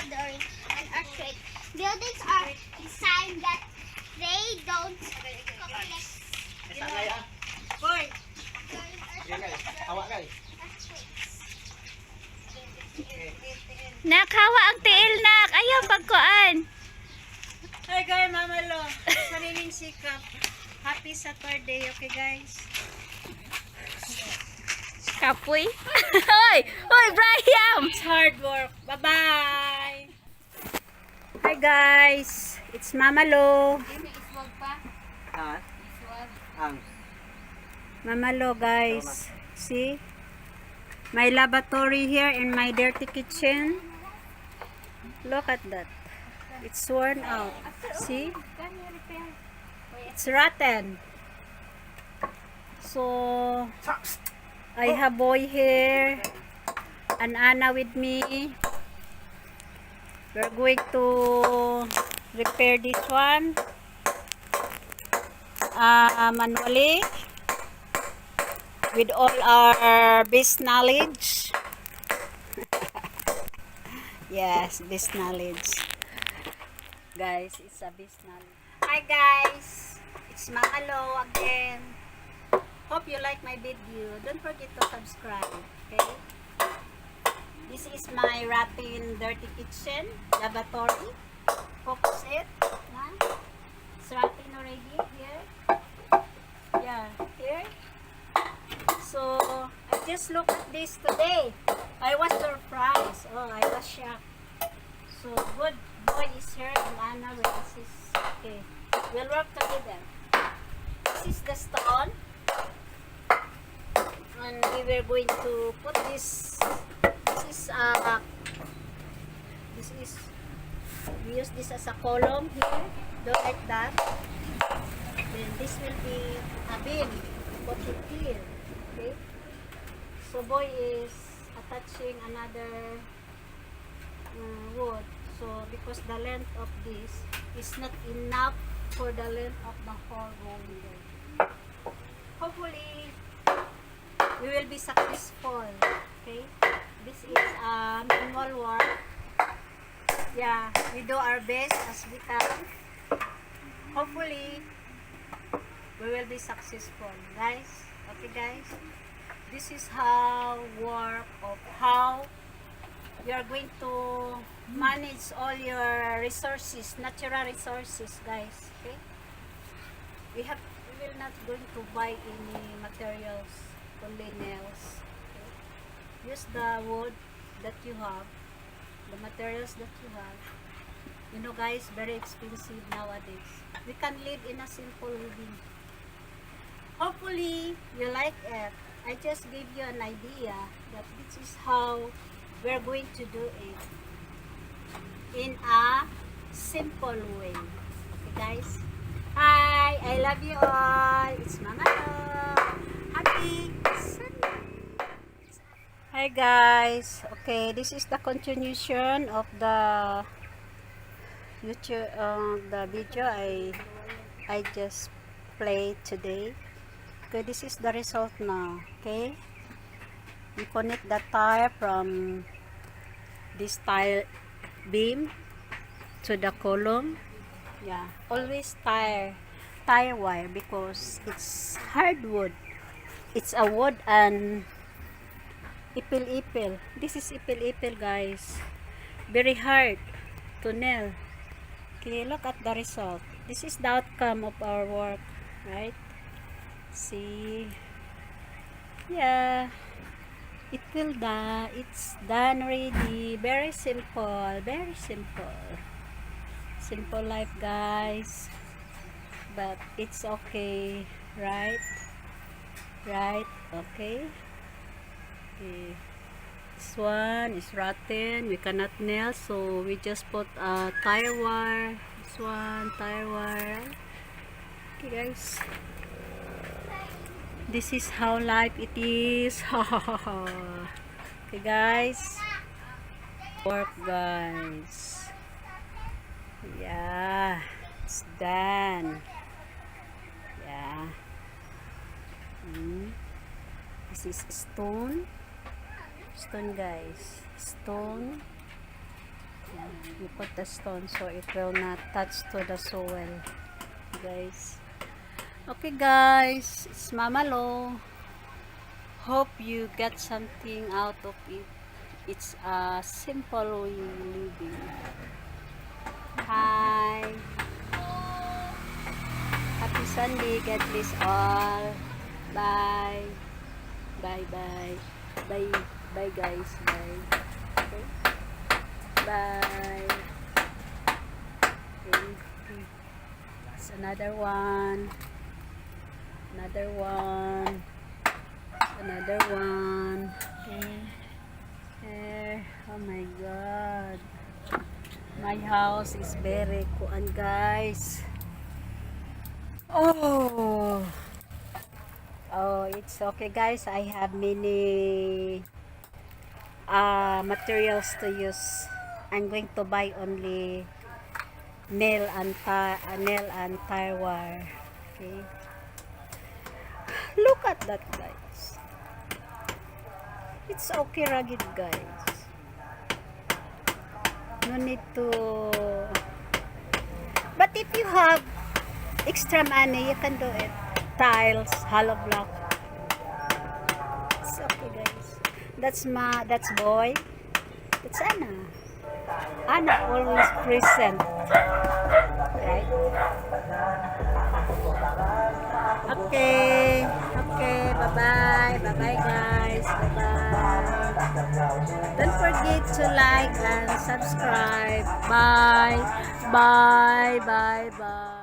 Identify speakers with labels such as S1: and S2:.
S1: during an earthquake. Buildings are designed that they don't collapse.
S2: Boy,
S3: Nakawa ang tiil nak. Ayaw pagkuan.
S2: hi guys, Mama Lo. Sariling sikap. Happy Saturday, okay guys?
S3: Kapoy. Hoy! Hoy, Brian!
S2: It's hard work. Bye-bye! Hi guys, it's Mama Lo. Mama Lo guys. See? My lavatory here in my dirty kitchen. Look at that. It's worn out. See? It's rotten. So, I have boy here and Anna with me. We're going to repair this one manually with all our base knowledge. Yes, base knowledge. Guys, it's a base knowledge. Hi guys, it's Mama Lo again. Hope you like my video. Don't forget to subscribe, okay? This is my rotten dirty kitchen lavatory. Focus it. Huh? It's rotten already here. Yeah, here. So I just looked at this today. I was surprised. Oh, I was shocked. So good boy is here and Anna will assist. Okay, we'll work together. This is the stone. And we were going to put this we use this as a column here, do like that. Then this will be a beam, put it here. Okay, so boy is attaching another wood, so because the length of this is not enough for the length of the whole going there. Hopefully we will be successful. Okay, this is manual work. Yeah, we do our best as we can. Hopefully we will be successful, guys. Okay guys, this is how you are going to manage all your resources, natural resources, guys. Okay, we will not going to buy any materials, only nails. Okay? Use the wood that you have, the materials that you have. You know guys, very expensive nowadays. We can live in a simple living. Hopefully you like it. I just gave you an idea that this is how we're going to do it in a simple way. Okay guys? Hi! I love you all! It's Mama Lo! Happy Sunday! Hi guys! Okay, this is the continuation of the YouTube, the video I just played today. Okay, this is the result now. Okay, you connect the tire from this tile beam to the column. Yeah, always tire wire because it's hardwood. It's a wood and ipil. This is ipil guys. Very hard to nail. Okay, look at the result. This is the outcome of our work, right? See, yeah, it's done already. Very simple, simple life guys, but it's okay, right? Okay. This one is rotten, we cannot nail, so we just put a tire wire. This one, tire wire. Okay guys, this is how life it is. Okay guys, work guys. Yeah, it's done. Yeah. This is stone guys, stone. You put the stone so it will not touch to the soil, guys. Okay guys, it's Mama Lo. Hope you get something out of it. It's a simple way living. Hi. Happy Sunday. God bless all. Bye. Bye bye. Bye. Bye guys. Bye. Okay. Bye. Okay. It's another one. Another one. Another one. Okay. Oh my god. My house is very kuan guys. Oh. Oh, it's okay guys. I have many materials to use. I'm going to buy only nail and tire wire. Okay. Look at that guys. It's okay rugged guys. No need to, but if you have extra money you can do it. Tiles, hollow block. It's okay guys. That's boy. That's Anna. Anna always present. Right? Okay. Okay, bye-bye. Bye-bye guys. Bye-bye. Don't forget to like and subscribe. Bye. Bye. Bye. Bye.